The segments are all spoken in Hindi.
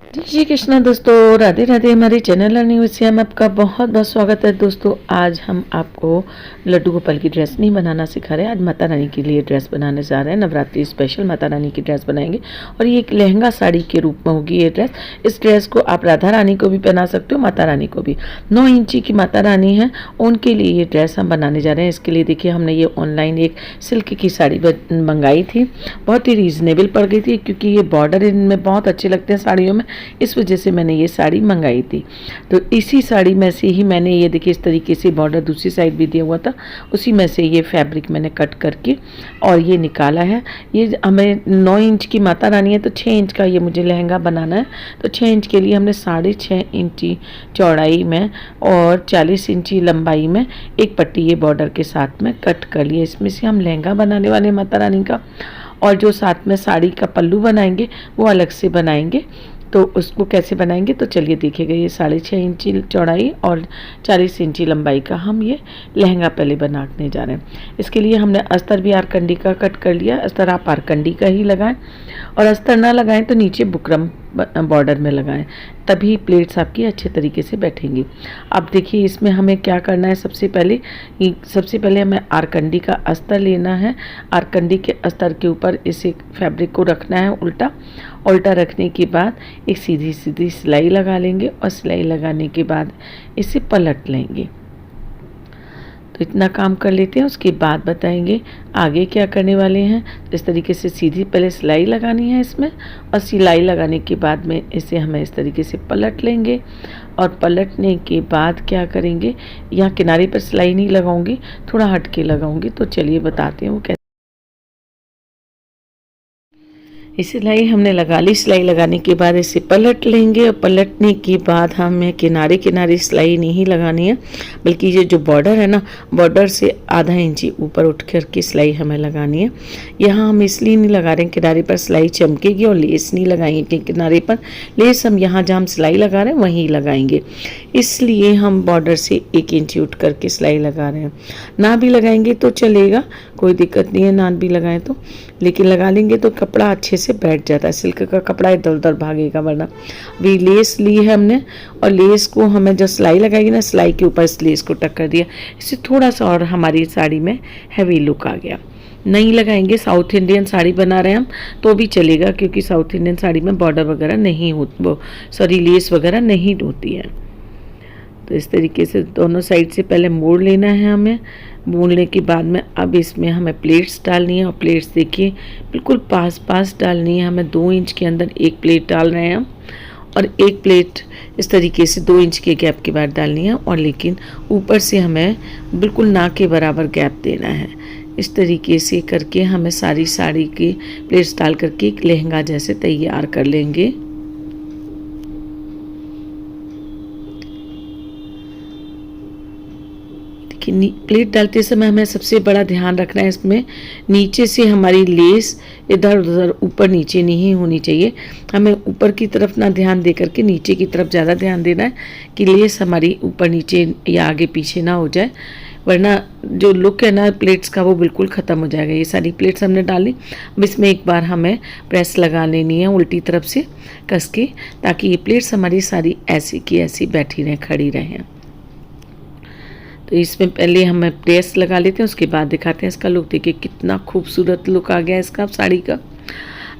जय श्री कृष्णा दोस्तों, राधे राधे। हमारे चैनल लर्निंग विद सिया में आपका बहुत बहुत स्वागत है। दोस्तों आज हम आपको लड्डू गोपाल की ड्रेस नहीं बनाना सिखा रहे हैं। आज माता रानी के लिए ड्रेस बनाने जा रहे हैं। नवरात्रि स्पेशल माता रानी की ड्रेस बनाएंगे और ये एक लहंगा साड़ी के रूप में होगी ये ड्रेस। इस ड्रेस को आप राधा रानी को भी पहना सकते हो, माता रानी को भी। 9 इंची की माता रानी है, उनके लिए ये ड्रेस हम बनाने जा रहे हैं। इसके लिए देखिए हमने ये ऑनलाइन एक सिल्क की साड़ी मंगाई थी, बहुत ही रीज़नेबल पड़ गई थी क्योंकि ये बॉर्डर इनमें बहुत अच्छे लगते हैं साड़ियों में, इस वजह से मैंने ये साड़ी मंगाई थी। तो इसी साड़ी में से ही मैंने ये देखिए इस तरीके से बॉर्डर दूसरी साइड भी दिया हुआ था, उसी में से ये फैब्रिक मैंने कट करके और ये निकाला है। ये हमें 9 इंच की माता रानी है तो 6 इंच का ये मुझे लहंगा बनाना है। तो 6 इंच के लिए हमने 6.5 इंची चौड़ाई में और 40 इंची लंबाई में एक पट्टी ये बॉर्डर के साथ में कट कर लिया। इसमें से हम लहंगा बनाने वाले माता रानी का, और जो साथ में साड़ी का पल्लू बनाएंगे वो अलग से बनाएंगे। तो उसको कैसे बनाएंगे तो चलिए देखिएगा। ये 6.5 इंची चौड़ाई और 40 इंची लंबाई का हम ये लहंगा पहले बनाने जा रहे हैं। इसके लिए हमने अस्तर भी आरकंडी का कट कर लिया। अस्तर आप आरकंडी का ही लगाएं, और अस्तर ना लगाएं तो नीचे बुकरम बॉर्डर में लगाएं, तभी प्लेट्स आपकी अच्छे तरीके से बैठेंगी। अब देखिए इसमें हमें क्या करना है। सबसे पहले हमें आरकंडी का अस्तर लेना है। आरकंडी के अस्तर के ऊपर इसे फैब्रिक को रखना है उल्टा रखने के बाद एक सीधी सीधी सिलाई लगा लेंगे, और सिलाई लगाने के बाद इसे पलट लेंगे। तो इतना काम कर लेते हैं, उसके बाद बताएंगे आगे क्या करने वाले हैं। तो इस तरीके से सीधी पहले सिलाई लगानी है इसमें, और सिलाई लगाने के बाद में इसे हमें इस तरीके से पलट लेंगे। और पलटने के बाद क्या करेंगे, यहाँ किनारे पर सिलाई नहीं लगाऊंगी, थोड़ा हट के लगाऊंगी। तो चलिए बताते हैं वो कैसे। सिलाई हमने लगा ली। सिलाई लगाने के बाद इसे पलट लेंगे, और पलटने के बाद हमें किनारे किनारे सिलाई नहीं लगानी है, बल्कि ये जो बॉर्डर है ना, बॉर्डर से आधा इंची ऊपर उठ कर के सिलाई हमें लगानी है। यहाँ हम इसलिए नहीं लगा रहे हैं, किनारे पर सिलाई चमकेगी, और लेस नहीं लगाएंगे किनारे पर। लेस हम यहाँ जहाँ हम सिलाई लगा रहे हैं वहीं लगाएंगे, इसलिए हम बॉर्डर से 1 इंची उठ कर के सिलाई लगा रहे हैं। ना भी लगाएंगे तो चलेगा, कोई दिक्कत नहीं है, ना भी लगाएं तो, लेकिन लगा लेंगे तो कपड़ा अच्छे से बैठ जाता है। सिल्क का कपड़ा इधर उधर भागेगा वरना। अभी लेस ली है हमने, और लेस को हमें जब सिलाई लगाएगी ना, सिलाई के ऊपर इस लेस को टक्कर दिया, इससे थोड़ा सा और हमारी साड़ी में हैवी लुक आ गया। नहीं लगाएंगे, साउथ इंडियन साड़ी बना रहे हैं हम तो भी चलेगा, क्योंकि साउथ इंडियन साड़ी में बॉर्डर वगैरह नहीं होती, लेस वगैरह नहीं होती है। तो इस तरीके से दोनों साइड से पहले मोड़ लेना है हमें। मोड़ने के बाद में अब इसमें हमें प्लेट्स डालनी है, और प्लेट्स देखिए बिल्कुल पास डालनी है। हमें 2 इंच के अंदर एक प्लेट डाल रहे हैं हम, और एक प्लेट इस तरीके से 2 इंच के गैप के बाद डालनी है, और लेकिन ऊपर से हमें बिल्कुल ना के बराबर गैप देना है। इस तरीके से करके हमें सारी साड़ी की प्लेट्स डाल करके एक लहंगा जैसे तैयार कर लेंगे। प्लेट डालते समय हमें सबसे बड़ा ध्यान रखना है, इसमें नीचे से हमारी लेस इधर उधर ऊपर नीचे नहीं होनी चाहिए। हमें ऊपर की तरफ ना ध्यान दे करके नीचे की तरफ ज़्यादा ध्यान देना है कि लेस हमारी ऊपर नीचे या आगे पीछे ना हो जाए, वरना जो लुक है ना प्लेट्स का वो बिल्कुल ख़त्म हो जाएगा। ये सारी प्लेट्स हमने डाली। अब इसमें एक बार हमें प्रेस लगा लेनी है उल्टी तरफ से कस के, ताकि ये प्लेट्स हमारी सारी ऐसी की ऐसी बैठी रहें, खड़ी रहें। तो इसमें पहले हमें प्रेस लगा लेते हैं, उसके बाद दिखाते हैं इसका लुक। देखिए कितना खूबसूरत लुक आ गया इसका साड़ी का।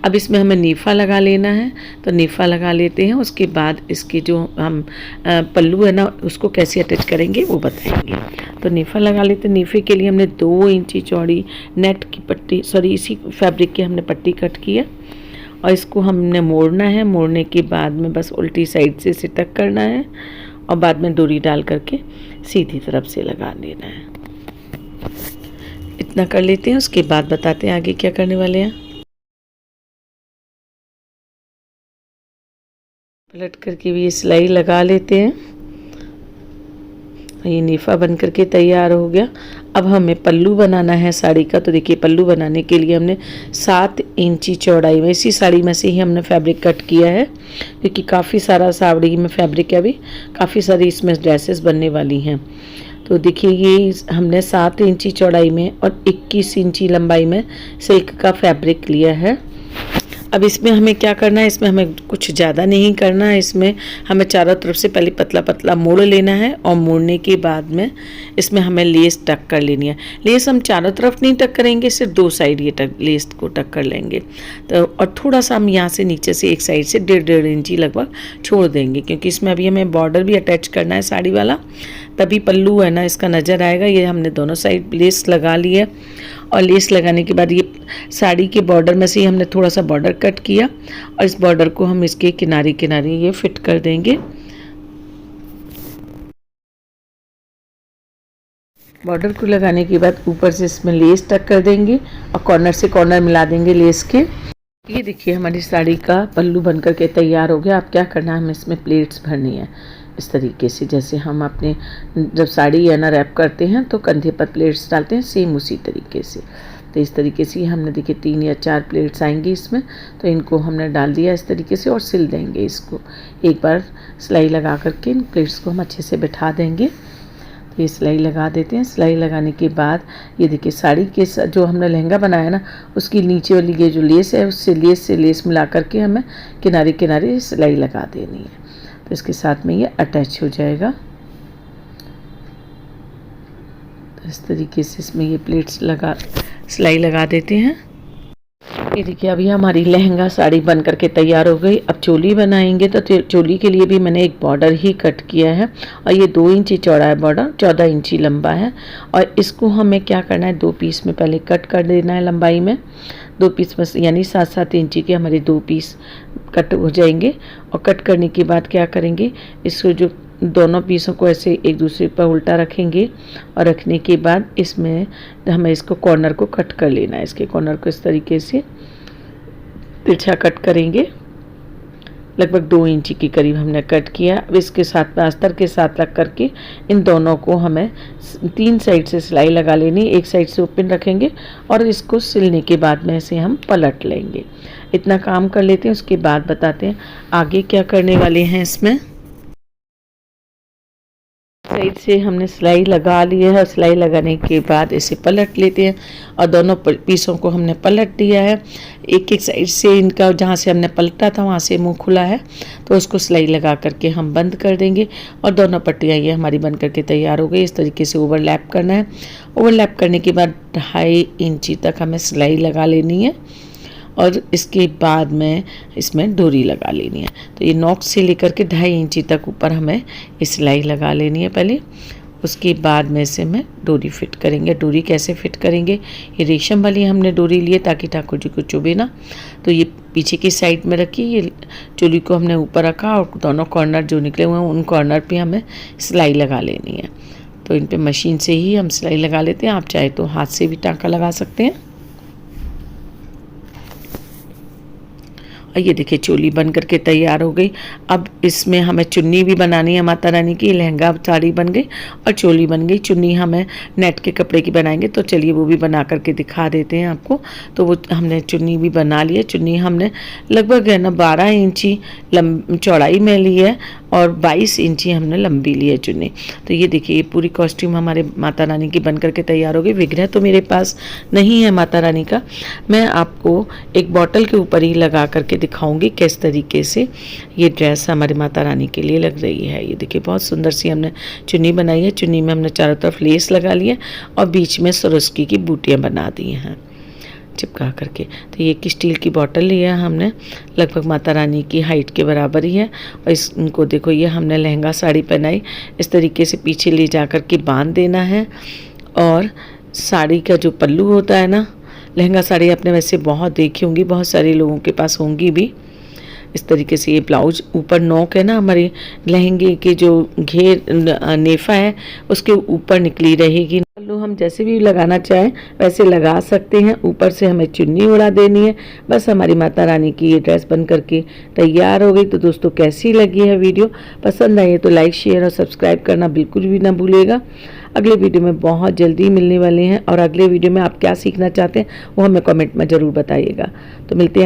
अब इसमें हमें नीफा लगा लेना है, तो नीफा लगा लेते हैं। उसके बाद इसके जो हम पल्लू है ना, उसको कैसे अटैच करेंगे वो बताएंगे। तो नीफा लगा लेते हैं। नीफे के लिए हमने 2 इंची चौड़ी नेट की पट्टी, इसी फैब्रिक की हमने पट्टी कट की है, और इसको हमने मोड़ना है। मोड़ने के बाद में बस उल्टी साइड से इसे टक करना है, और बाद में डोरी डाल करके सीधी तरफ से लगा लेना है। इतना कर लेते हैं, उसके बाद बताते हैं आगे क्या करने वाले हैं। पलट करके भी ये सिलाई लगा लेते हैं। ये नीफा बन करके तैयार हो गया। अब हमें पल्लू बनाना है साड़ी का। तो देखिए पल्लू बनाने के लिए हमने 7 इंची चौड़ाई में, इसी साड़ी में से ही हमने फैब्रिक कट किया है, क्योंकि काफ़ी सारा साड़ी में फैब्रिक है, अभी काफ़ी सारी इसमें ड्रेसेस बनने वाली हैं। तो देखिए ये हमने 7 इंची चौड़ाई में और 21 इंची लंबाई में सिल्क का फैब्रिक लिया है। अब इसमें हमें क्या करना है, इसमें हमें कुछ ज़्यादा नहीं करना है। इसमें हमें चारों तरफ से पहले पतला पतला मोड़ लेना है और मोड़ने के बाद में इसमें हमें लेस टक कर लेनी है। लेस हम चारों तरफ नहीं टक करेंगे, सिर्फ 2 साइड ये लेस को टक कर लेंगे। तो और थोड़ा सा हम यहाँ से नीचे से एक साइड से 1.5 इंची लगभग छोड़ देंगे, क्योंकि इसमें अभी हमें बॉर्डर भी अटैच करना है साड़ी वाला, तभी पल्लू है ना इसका नज़र आएगा। ये हमने दोनों साइड लेस लगा ली है और लेस लगाने के बाद ये साड़ी के बॉर्डर में से ही हमने थोड़ा सा बॉर्डर कट किया और इस बॉर्डर को हम इसके किनारे किनारे ये फिट कर देंगे। बॉर्डर को लगाने के बाद ऊपर से इसमें लेस टक कर देंगे और कॉर्नर से कॉर्नर मिला देंगे लेस के। ये देखिए हमारी साड़ी का पल्लू बनकर के तैयार हो गया। अब क्या करना है, हमें इसमें प्लेट्स भरनी है इस तरीके से, जैसे हम अपने जब साड़ी है ना रैप करते हैं तो कंधे पर प्लेट्स डालते हैं, सेम उसी तरीके से। तो इस तरीके से हमने देखिए 3 या 4 प्लेट्स आएंगी इसमें, तो इनको हमने डाल दिया इस तरीके से और सिल देंगे इसको। एक बार सिलाई लगा करके इन प्लेट्स को हम अच्छे से बिठा देंगे। तो ये सिलाई लगा देते हैं। सिलाई लगाने के बाद ये देखिए साड़ी के जो हमने लहंगा बनाया ना, उसकी नीचे वाली ये जो लेस है उससे लेस मिला करके हमें किनारे किनारे सिलाई लगा देनी है। तो इसके साथ में ये अटैच हो जाएगा। तो इस तरीके से इसमें ये प्लेट्स सिलाई लगा देते हैं। ये देखिए अभी हमारी लहंगा साड़ी बन करके तैयार हो गई। अब चोली बनाएंगे, तो चोली के लिए भी मैंने एक बॉर्डर ही कट किया है और ये 2 इंची चौड़ा है बॉर्डर, 14 इंची लंबा है। और इसको हमें क्या करना है, 2 पीस में पहले कट कर देना है लंबाई में। 2 पीस में यानी 7-7 इंची के हमारे 2 पीस कट हो जाएंगे। और कट करने के बाद क्या करेंगे, इसको जो दोनों पीसों को ऐसे एक दूसरे पर उल्टा रखेंगे और रखने के बाद इसमें हमें इसको कॉर्नर को कट कर लेना है। इसके कॉर्नर को इस तरीके से तिरछा कट करेंगे, लगभग 2 इंची के करीब हमने कट किया। अब इसके साथ में अस्तर के साथ लग करके इन दोनों को हमें 3 साइड से सिलाई लगा लेनी। एक साइड से ओपन रखेंगे और इसको सिलने के बाद में इसे हम पलट लेंगे। इतना काम कर लेते हैं, उसके बाद बताते हैं आगे क्या करने वाले हैं। इसमें साइड से हमने सिलाई लगा ली है। सिलाई लगाने के बाद इसे पलट लेते हैं और दोनों पीसों को हमने पलट दिया है। एक साइड से इनका जहाँ से हमने पलटा था वहाँ से मुंह खुला है, तो उसको सिलाई लगा करके हम बंद कर देंगे और दोनों पट्टियाँ ये हमारी बन करके तैयार हो गई। इस तरीके से ओवरलैप करना है। ओवरलैप करने के बाद 2.5 इंची तक हमें सिलाई लगा लेनी है और इसके बाद में इसमें डोरी लगा लेनी है। तो ये नॉक से लेकर के 2.5 इंची तक ऊपर हमें ये सिलाई लगा लेनी है पहले। उसके बाद में इसे में डोरी फिट करेंगे। डोरी कैसे फिट करेंगे, ये रेशम वाली हमने डोरी ली है ताकि ठाकुर जी को चुभे ना। तो ये पीछे की साइड में रखी, ये चोली को हमने ऊपर रखा और दोनों कॉर्नर जो निकले हुए हैं उन कॉर्नर पे हमें सिलाई लगा लेनी है। तो इन पे मशीन से ही हम सिलाई लगा लेते हैं, आप चाहे तो हाथ से भी टाँका लगा सकते हैं। और ये देखिए चोली बन करके तैयार हो गई। अब इसमें हमें चुन्नी भी बनानी है माता रानी की। लहंगा साड़ी बन गई और चोली बन गई। चुन्नी हमें नेट के कपड़े की बनाएंगे, तो चलिए वो भी बना करके दिखा देते हैं आपको। तो वो हमने चुन्नी भी बना ली है। चुन्नी हमने लगभग है ना 12 इंची चौड़ाई में ली है और 22 इंची हमने लंबी ली है चुन्नी। तो ये देखिए ये पूरी कॉस्ट्यूम हमारे माता रानी की बन करके तैयार हो गई। विग्रह तो मेरे पास नहीं है माता रानी का, मैं आपको एक बॉटल के ऊपर ही लगा करके दिखाऊंगी किस तरीके से ये ड्रेस हमारी माता रानी के लिए लग रही है। ये देखिए बहुत सुंदर सी हमने चुन्नी बनाई है। चुन्नी में हमने चारों तरफ लेस लगा ली है और बीच में सरोस्की की बूटियाँ बना दी हैं चिपका करके। तो ये एक स्टील की बॉटल लिया है हमने, लगभग माता रानी की हाइट के बराबर ही है। और इनको देखो ये हमने लहंगा साड़ी पहनाई, इस तरीके से पीछे ले जा कर के बांध देना है। और साड़ी का जो पल्लू होता है ना, लहंगा साड़ी आपने वैसे बहुत देखी होंगी, बहुत सारे लोगों के पास होंगी भी। इस तरीके से ये ब्लाउज ऊपर नोक है ना हमारे लहंगे के जो घेर नेफा है उसके ऊपर निकली रहेगी। पल्लू हम जैसे भी लगाना चाहें वैसे लगा सकते हैं। ऊपर से हमें चुन्नी उड़ा देनी है। बस हमारी माता रानी की ये ड्रेस बन करके तैयार हो गई। तो दोस्तों कैसी लगी है वीडियो, पसंद आई है तो लाइक शेयर और सब्सक्राइब करना बिल्कुल भी ना भूलिएगा। अगले वीडियो में बहुत जल्दी मिलने वाले हैं और अगले वीडियो में आप क्या सीखना चाहते हैं वो हमें कमेंट में ज़रूर बताइएगा। तो मिलते हैं।